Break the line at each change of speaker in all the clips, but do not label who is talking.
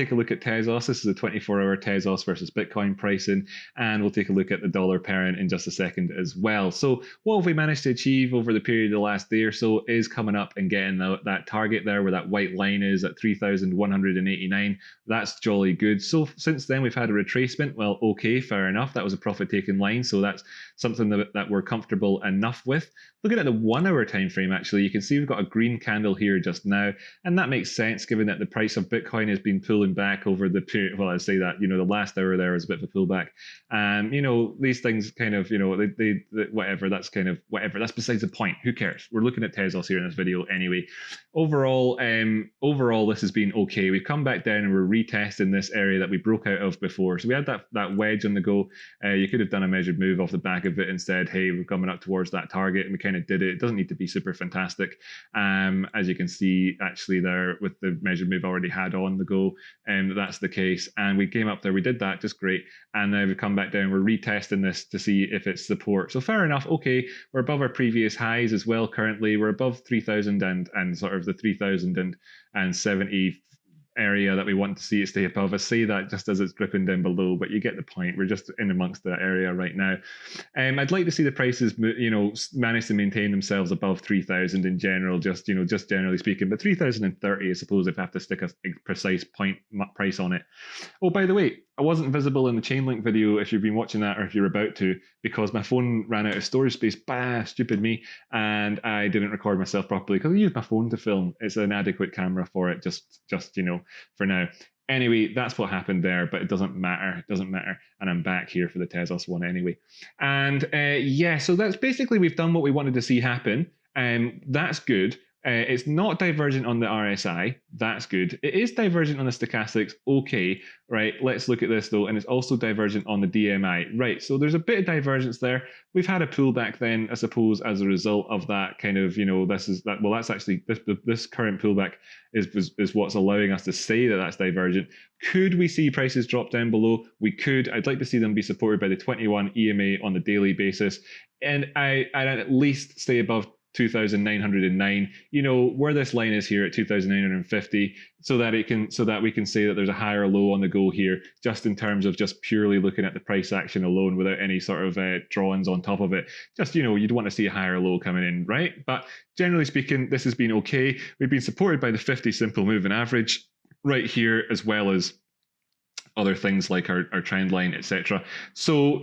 take a look at Tezos. This is a 24-hour Tezos versus Bitcoin pricing, and we'll take a look at the dollar parent in just a second as well. So what have we managed to achieve over the period of the last day or so is coming up and getting that target there where that white line is at 3,189. That's jolly good. So since then, we've had a retracement. Well, okay, fair enough. That was a profit-taking line, so that's something that we're comfortable enough with. Looking at the 1 hour time frame, actually, you can see we've got a green candle here just now, and that makes sense given that the price of Bitcoin has been pulling back over the period. Well, I'd say that, the last hour there was a bit of a pullback. And, these things kind of, they whatever, that's kind of whatever. That's besides the point. Who cares? We're looking at Tezos here in this video anyway. Overall, this has been okay. We've come back down and we're retesting this area that we broke out of before. So we had that wedge on the go. You could have done a measured move off the back of it and said, hey, we're coming up towards that target, and we kind of did it. It doesn't need to be super fantastic. As you can see, actually there with the measured move already had on the go, and that's the case. And we came up there, we did that, just great. And now we've come back down, we're retesting this to see if it's support. So fair enough, okay, we're above our previous highs as well currently. We're above 3,000 and sort of the 3,070 area that we want to see it stay above. I say that just as it's dripping down below, but you get the point. We're just in amongst that area right now. I'd like to see the prices, manage to maintain themselves above 3,000 in general, just generally speaking. But 3,030, I suppose, if I have to stick a precise point price on it. Oh, by the way, I wasn't visible in the Chainlink video if you've been watching that or if you're about to, because my phone ran out of storage space. Bah, stupid me. And I didn't record myself properly because I used my phone to film. It's an adequate camera for it, just for now. Anyway, that's what happened there, but it doesn't matter. It doesn't matter. And I'm back here for the Tezos one anyway. And yeah, so that's basically, we've done what we wanted to see happen. That's good. It's not divergent on the RSI. That's good. It is divergent on the stochastics. Okay, right. Let's look at this though. And it's also divergent on the DMI. Right. So there's a bit of divergence there. We've had a pullback then, I suppose, as a result of that kind of, that's actually, this current pullback is what's allowing us to say that that's divergent. Could we see prices drop down below? We could. I'd like to see them be supported by the 21 EMA on the daily basis. And I'd at least stay above 2,909, where this line is here at 2,950, so that we can say that there's a higher low on the go here, just in terms of just purely looking at the price action alone without any sort of drawings on top of it. Just, you'd want to see a higher low coming in, right? But generally speaking, this has been okay. We've been supported by the 50 simple moving average right here, as well as other things like our trend line, etc. So,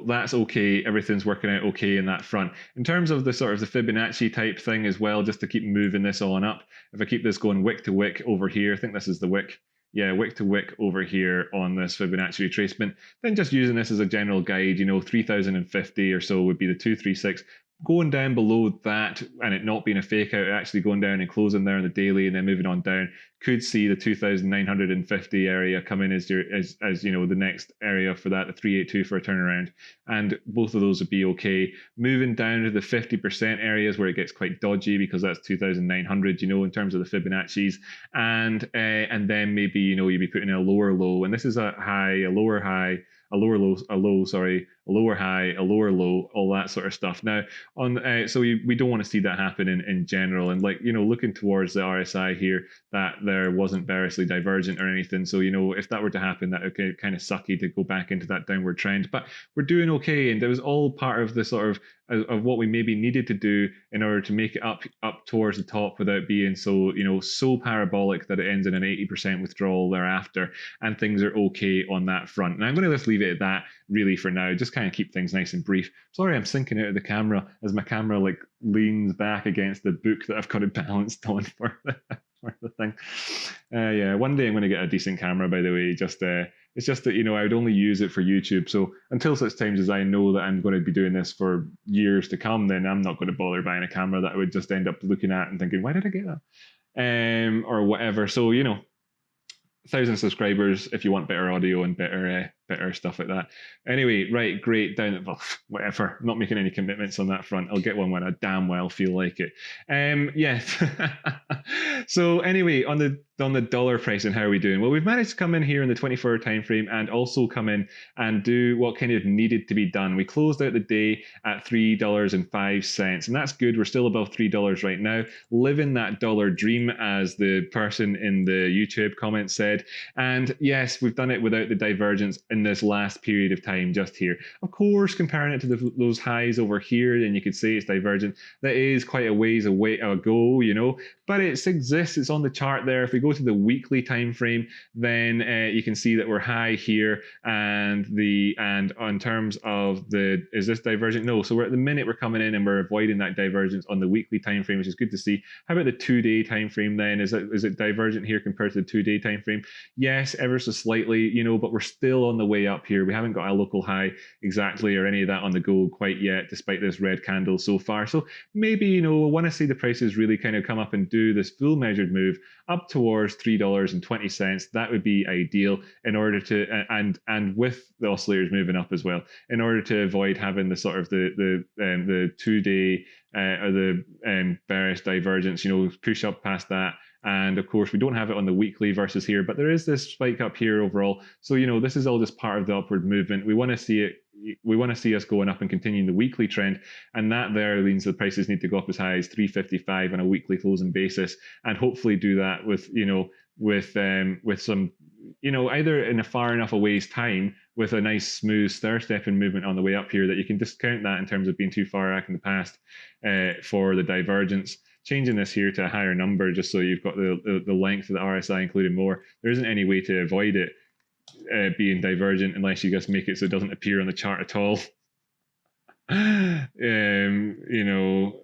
that's okay. Everything's working out okay in that front. In terms of the sort of the Fibonacci type thing as well, just to keep moving this on up, if I keep this going wick to wick over here, I think this is the wick. Yeah, wick to wick over here on this Fibonacci retracement, then just using this as a general guide, 3,050 or so would be the 236. Going down below that and it not being a fake out, actually going down and closing there on the daily and then moving on down, could see the 2,950 area come in as the next area for that, the 382 for a turnaround, and both of those would be okay. Moving down to the 50% areas where it gets quite dodgy, because that's 2,900, in terms of the Fibonacci's, and then maybe you'd be putting in a lower low, and this is a high, a lower high, a lower low, a lower high, a lower low, all that sort of stuff. Now, so we don't want to see that happen in general. And looking towards the RSI here, that there wasn't bearishly divergent or anything. So, if that were to happen, that would kind of sucky to go back into that downward trend. But we're doing okay, and it was all part of the sort of what we maybe needed to do in order to make it up towards the top without being so so parabolic that it ends in an 80% withdrawal thereafter, and things are okay on that front. And I'm going to just leave it at that really for now, just kind of keep things nice and brief. Sorry, I'm sinking out of the camera as my camera leans back against the book that I've got it balanced on for the thing. Yeah, one day I'm going to get a decent camera, by the way. It's just that I would only use it for YouTube. So until such times as I know that I'm going to be doing this for years to come, then I'm not going to bother buying a camera that I would just end up looking at and thinking, why did I get that? Or whatever. So 1,000 subscribers if you want better audio and better bitter stuff like that. Anyway, right, great. Down at, well, whatever. I'm not making any commitments on that front. I'll get one when I damn well feel like it. Yes. So anyway, on the dollar price and how are we doing? Well, we've managed to come in here in the 24-hour time frame and also come in and do what kind of needed to be done. We closed out the day at $3.05, and that's good. We're still above $3 right now, living that dollar dream, as the person in the YouTube comment said. And yes, we've done it without the divergence in this last period of time just here. Of course, comparing it to those highs over here, then you could say it's divergent. That is quite a ways away ago, you know, but it exists. It's on the chart there. If we go to the weekly time frame, then you can see that we're high here, and on terms of is this divergent? No. So we're at the minute we're coming in and we're avoiding that divergence on the weekly time frame, which is good to see. How about the 2-day time frame then? Is it divergent here compared to the 2-day time frame? Yes, ever so slightly, you know, but we're still on the way up here. We haven't got a local high exactly or any of that on the go quite yet, despite this red candle so far. So maybe, you know, I want to see the prices really kind of come up and do this full measured move up towards $3.20. That would be ideal in order to, and with the oscillators moving up as well, in order to avoid having the sort of the 2-day or the bearish divergence, you know, push up past that. And of course, we don't have it on the weekly versus here, but there is this spike up here overall. So, you know, this is all just part of the upward movement. We want to see it. We want to see us going up and continuing the weekly trend, and that there means the prices need to go up as high as 355 on a weekly closing basis, and hopefully do that with, you know, with some, you know, either in a far enough a ways time with a nice smooth stair-stepping movement on the way up here that you can discount that in terms of being too far back in the past for the divergence. Changing this here to a higher number just so you've got the length of the RSI included more. There isn't any way to avoid it being divergent unless you just make it so it doesn't appear on the chart at all. You know,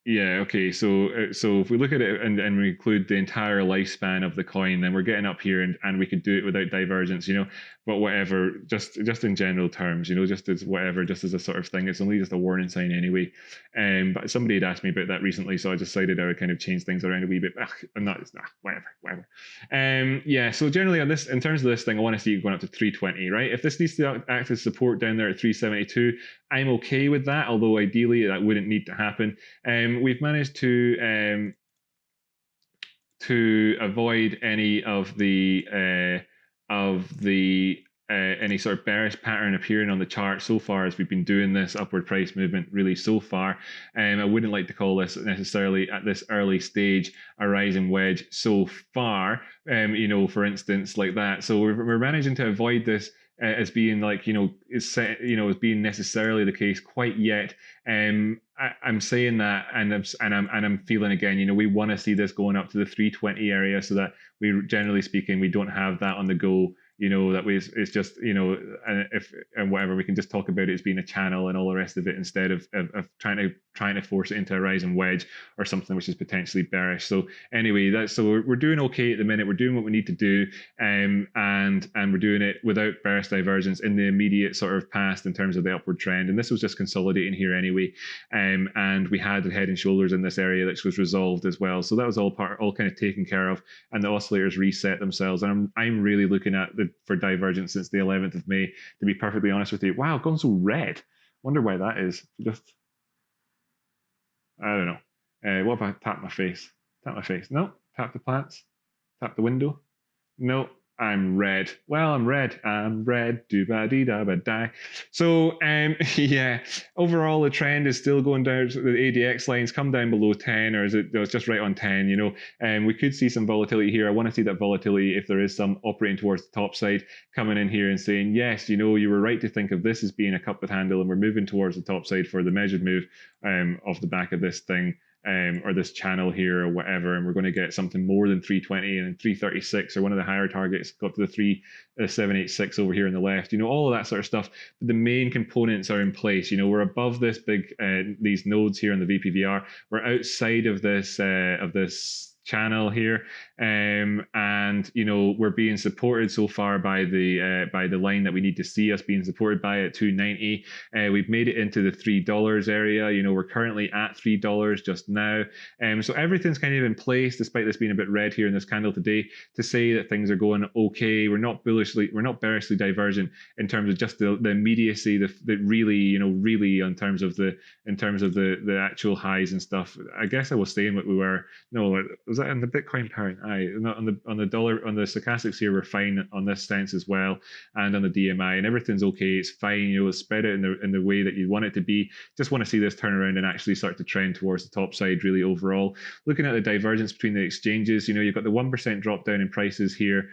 yeah, okay. So if we look at it and we include the entire lifespan of the coin, then we're getting up here and we could do it without divergence, you know. But whatever, just in general terms, you know, just as whatever, just as a sort of thing. It's only just a warning sign anyway. But somebody had asked me about that recently, so I decided I would kind of change things around a wee bit. I'm not, whatever. Yeah. So generally on this, in terms of this thing, I want to see it going up to 320, right? If this needs to act as support down there at 372, I'm okay with that. Although ideally that wouldn't need to happen. We've managed to avoid any of the any sort of bearish pattern appearing on the chart so far as we've been doing this upward price movement really so far. I wouldn't like to call this necessarily at this early stage a rising wedge so far, you know, for instance, like that. So we're managing to avoid this as being like, you know, as being necessarily the case quite yet. I'm saying that, and I'm feeling again, you know, we want to see this going up to the 320 area so that we, generally speaking, we don't have that on the go. You know, that way it's just, you know, and whatever, we can just talk about it as being a channel and all the rest of it instead of trying to force it into a rising wedge or something which is potentially bearish. So anyway, so we're doing okay at the minute. We're doing what we need to do, and we're doing it without bearish divergence in the immediate sort of past in terms of the upward trend. And this was just consolidating here anyway, and we had the head and shoulders in this area which was resolved as well. So that was all kind of taken care of, and the oscillators reset themselves. And I'm really looking at for divergence since the 11th of May, to be perfectly honest with you. Wow, gone so red. Wonder why that is. Just, I don't know. What if I tap my face? Tap my face. No. Tap the plants. Tap the window. No. I'm red. Well, I'm red. I'm red. Do ba dee da ba die. So, yeah. Overall, the trend is still going down. The ADX lines come down below 10, or is it? No, it's just right on 10. You know, we could see some volatility here. I want to see that volatility if there is some operating towards the top side, coming in here and saying, yes, you know, you were right to think of this as being a cup with handle, and we're moving towards the top side for the measured move off the back of this thing. Or this channel here or whatever, and we're going to get something more than 320 and 336 or one of the higher targets, go up to the 786 over here on the left, you know, all of that sort of stuff. But the main components are in place. You know, we're above this big these nodes here on the VPVR. We're outside of this channel here, and you know, we're being supported so far by the line that we need to see us being supported by at 290. We've made it into the $3 area. You know, we're currently at $3 just now, so everything's kind of in place despite this being a bit red here in this candle today, to say that things are going okay. We're not bearishly divergent in terms of just the immediacy, the really, you know, really in terms of the actual highs and stuff. I guess I was saying what we were. No, was that in the Bitcoin pair? Aye, not on the dollar, on the stochastics here. We're fine on this stance as well, and on the DMI, and everything's okay. It's fine. You know, it's spread it in the way that you want it to be. Just want to see this turn around and actually start to trend towards the top side. Really, overall, looking at the divergence between the exchanges, you know, you've got the 1% drop down in prices here.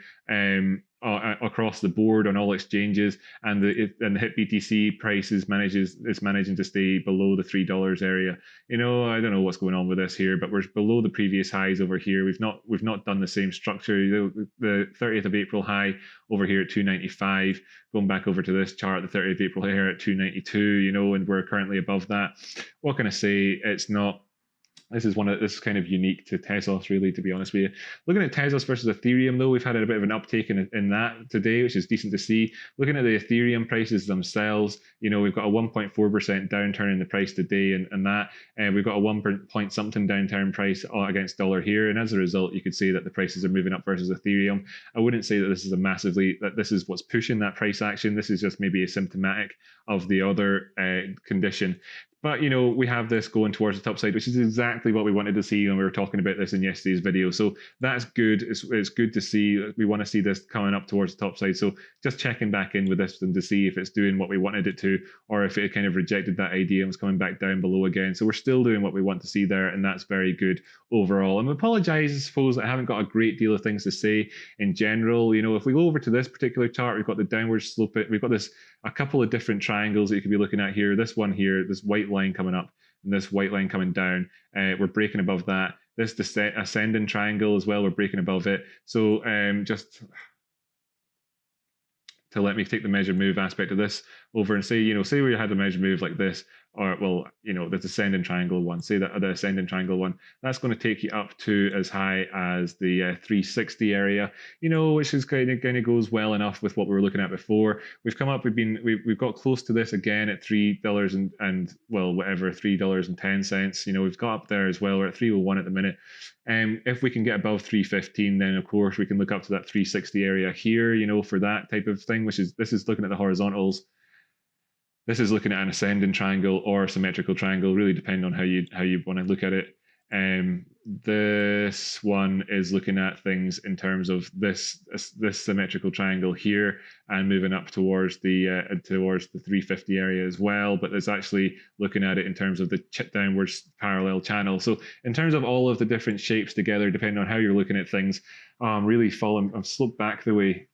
Across the board on all exchanges, and the HIT BTC price is managing to stay below the $3 area. You know, I don't know what's going on with this here, but we're below the previous highs over here. We've not done the same structure. The 30th of April high over here at 295, going back over to this chart, the 30th of April here at 292. You know, and we're currently above that. What can I say? It's not. This is kind of unique to Tezos, really, to be honest with you. Looking at Tezos versus Ethereum, though, we've had a bit of an uptake in that today, which is decent to see. Looking at the Ethereum prices themselves, you know, we've got a 1.4% downturn in the price today, and that, we've got a 1 point something downturn price against dollar here, and as a result, you could say that the prices are moving up versus Ethereum. I wouldn't say that this is that this is what's pushing that price action. This is just maybe asymptomatic of the other condition. But, you know, we have this going towards the top side, which is exactly what we wanted to see when we were talking about this in yesterday's video. So that's good. It's good to see. We want to see this coming up towards the top side. So just checking back in with this and to see if it's doing what we wanted it to, or if it kind of rejected that idea and was coming back down below again. So we're still doing what we want to see there, and that's very good overall. And I apologize, I suppose, I haven't got a great deal of things to say in general. You know, if we go over to this particular chart, we've got the downward slope. We've got a couple of different triangles that you could be looking at here. This one here, this white line coming up, and this white line coming down. We're breaking above that. This ascending triangle as well, we're breaking above it. So just to let me take the measure move aspect of this over and say, you know, say we had a measure move like this, or, well, you know, the descending triangle one, say that the ascending triangle one, that's going to take you up to as high as the 360 area, you know, which is kind of goes well enough with what we were looking at before. We've come up, we've got close to this again at $3 and well, whatever, $3.10. You know, we've got up there as well. We're at 301 at the minute. If we can get above 315, then of course we can look up to that 360 area here, you know, for that type of thing, which is, this is looking at the horizontals. This is looking at an ascending triangle or a symmetrical triangle, really depending on how you want to look at it. This one is looking at things in terms of this symmetrical triangle here and moving up towards the 350 area as well. But it's actually looking at it in terms of the downwards parallel channel. So in terms of all of the different shapes together, depending on how you're looking at things, really I've sloped back the way.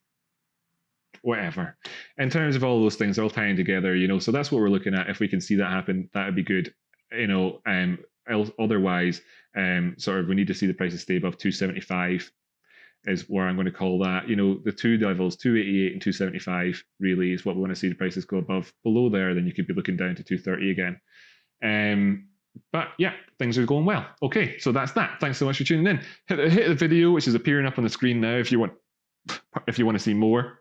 Whatever. In terms of all those things, they're all tying together, you know. So that's what we're looking at. If we can see that happen, that would be good, you know. Otherwise, sort of, we need to see the prices stay above 275 is where I'm going to call that. You know, the two levels, 288 and 275, really is what we want to see the prices go above. Below there, then you could be looking down to 230 again. But yeah, things are going well. Okay, so that's that. Thanks so much for tuning in. Hit the video, which is appearing up on the screen now, if you want to see more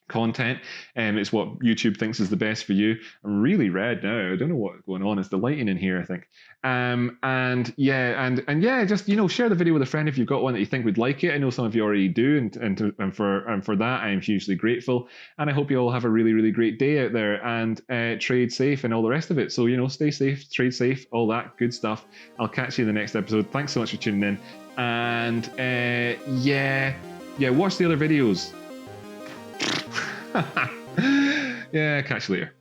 content. It's what YouTube thinks is the best for you. I'm really red now. I don't know what's going on. It's the lighting in here, I think. And yeah, just, you know, share the video with a friend if you've got one that you think would like it. I know some of you already do, and for that I'm hugely grateful. And I hope you all have a really, really great day out there, and trade safe and all the rest of it. So, you know, stay safe, trade safe, all that good stuff. I'll catch you in the next episode. Thanks so much for tuning in. And yeah, watch the other videos. Yeah, catch you later.